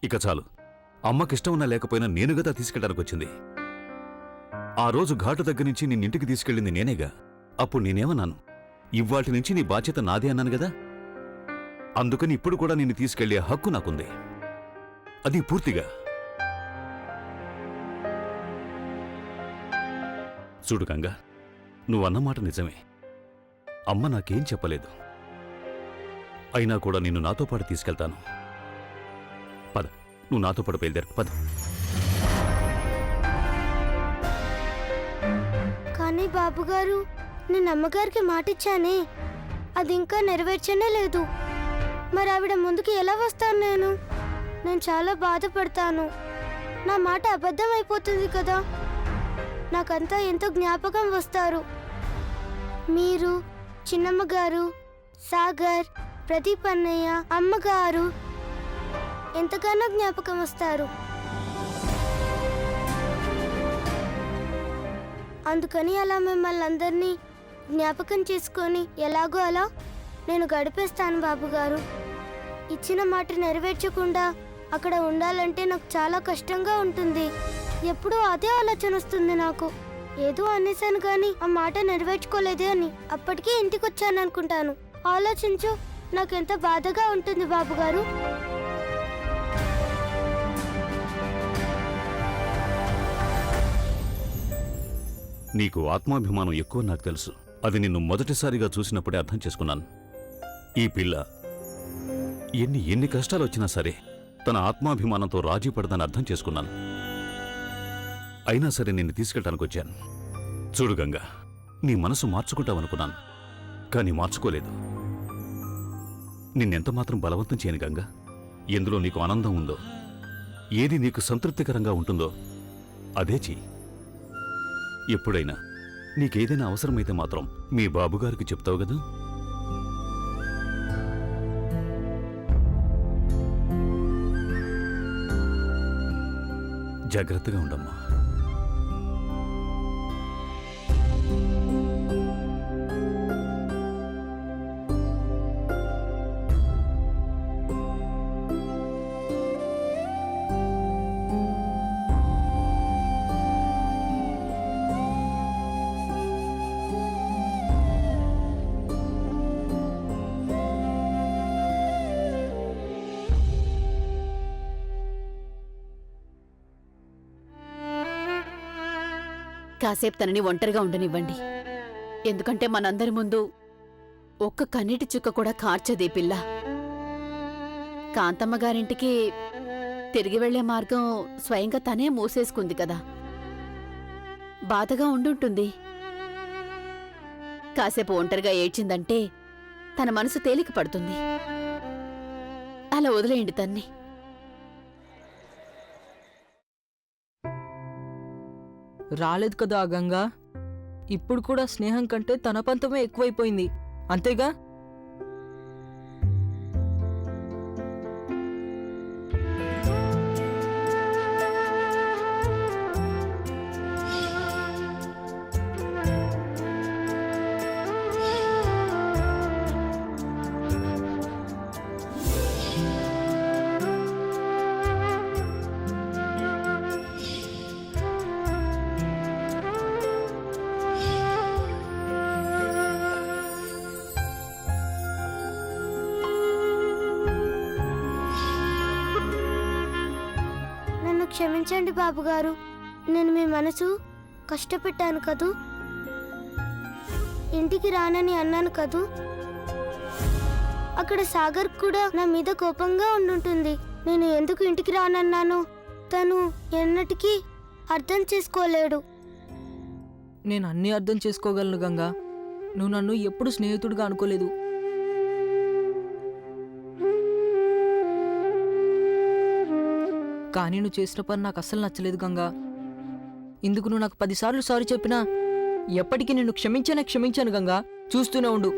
ఇక చాలు. అమ్మకిష్టం ఉన్నా లేకపోయినా నేను గదా తీసుకెళ్ళడానికి వచ్చింది. ఆ రోజు ఘాటు దగ్గర నుంచి నిన్నింటికి తీసుకెళ్ళింది నేనేగా. అప్పుడు నేనేమన్నాను? ఇవ్వాటి నుంచి నీ బాధ్యత నాదే అన్నాను గదా. అందుకని ఇప్పుడు కూడా నిన్ను తీసుకెళ్లే హక్కు నాకుంది, అది పూర్తిగా. చూడు గంగా, నువ్వన్నమాట నిజమే. అమ్మ నాకేం చెప్పలేదు. అయినా కూడా నిన్ను నాతో పాటు తీసుకెళ్తాను. పద, నువ్వు నాతో పాటు బయలుదేరు. పద. కానీ బాబుగారు, నేను అమ్మగారికి మాటిచ్చానే, అది ఇంకా నెరవేర్చనే లేదు. మరి ఆవిడ ముందుకు ఎలా వస్తాను నేను చాలా బాధపడతాను. నా మాట అబద్ధం అయిపోతుంది కదా. నాకంతా ఎంతో జ్ఞాపకం వస్తారు. మీరు, చిన్నమ్మగారు, సాగర్, ప్రదీప్ అన్నయ్య, అమ్మగారు ఎంతగానో జ్ఞాపకం వస్తారు. అందుకని అలా మిమ్మల్ని అందరినీ జ్ఞాపకం చేసుకొని ఎలాగో అలా నేను గడిపేస్తాను బాబుగారు. ఇచ్చిన మాట నెరవేర్చకుండా అక్కడ ఉండాలంటే నాకు చాలా కష్టంగా ఉంటుంది. ఎప్పుడూ అదే ఆలోచన వస్తుంది నాకు. ఏదో అనేసాను కానీ ఆ మాట నెరవేర్చుకోలేదే అని. అప్పటికే ఇంటికి వచ్చాను అనుకుంటాను. ఆలోచించు, నాకెంత బాధగా ఉంటుంది బాబుగారు. నీకు ఆత్మాభిమానం ఎక్కువ నాకు తెలుసు. అది నిన్ను మొదటిసారిగా చూసినప్పుడే అర్థం చేసుకున్నాను. ఈ పిల్ల ఎన్ని కష్టాలు వచ్చినా సరే తన ఆత్మాభిమానంతో రాజీ పడదని అర్థం చేసుకున్నాను. అయినా సరే నిన్ను తీసుకెళ్ళడానికి వచ్చాను. చూడు గంగా, నీ మనసు మార్చుకుంటావనుకున్నాను, కానీ మార్చుకోలేదు. నిన్నెంత మాత్రం బలవంతం చేయను గంగా. ఎందులో నీకు ఆనందం ఉందో, ఏది నీకు సంతృప్తికరంగా ఉంటుందో అదే చెయ్యి. ఎప్పుడైనా నీకేదైనా అవసరమైతే మాత్రం మీ బాబుగారికి చెప్తావు కదా. జాగ్రత్తగా ఉండమ్మా. కాసేపు తనని ఒంటరిగా ఉండనివ్వండి. ఎందుకంటే మనందరి ముందు ఒక్క కన్నీటి చుక్క కూడా కార్చదే పిల్ల. కాంతమ్మ గారింటికి తిరిగి వెళ్లే మార్గం స్వయంగా తనే మూసేసుకుంది కదా. బాధగా ఉండుంటుంది. కాసేపు ఒంటరిగా ఏడ్చిందంటే తన మనసు తేలిక పడుతుంది. అలా వదిలేయండి తన్ని. రాలేదు కదా ఆ గంగా. ఇప్పుడు కూడా స్నేహం కంటే తన పంతమే ఎక్కువైపోయింది, అంతేగా? క్షమించండి బాబుగారు, నేను మీ మనసు కష్టపెట్టాను కదూ. ఇంటికి రానని అన్నాను కదూ. అక్కడ సాగర్ కూడా నా మీద కోపంగా ఉండుంటుంది. నేను ఎందుకు ఇంటికి రానన్నాను తను ఎన్నటికీ అర్థం చేసుకోలేడు. నేను అన్నీ అర్థం చేసుకోగలను గంగా. నువ్వు నన్ను ఎప్పుడు స్నేహితుడిగా అనుకోలేదు. కానీ నువ్వు చేసిన పని నాకు అస్సలు నచ్చలేదు గంగా. ఇందుకు నువ్వు నాకు 10 సార్లు సారీ చెప్పినా ఎప్పటికీ నిన్ను క్షమించాను గంగా. చూస్తూనే ఉండు.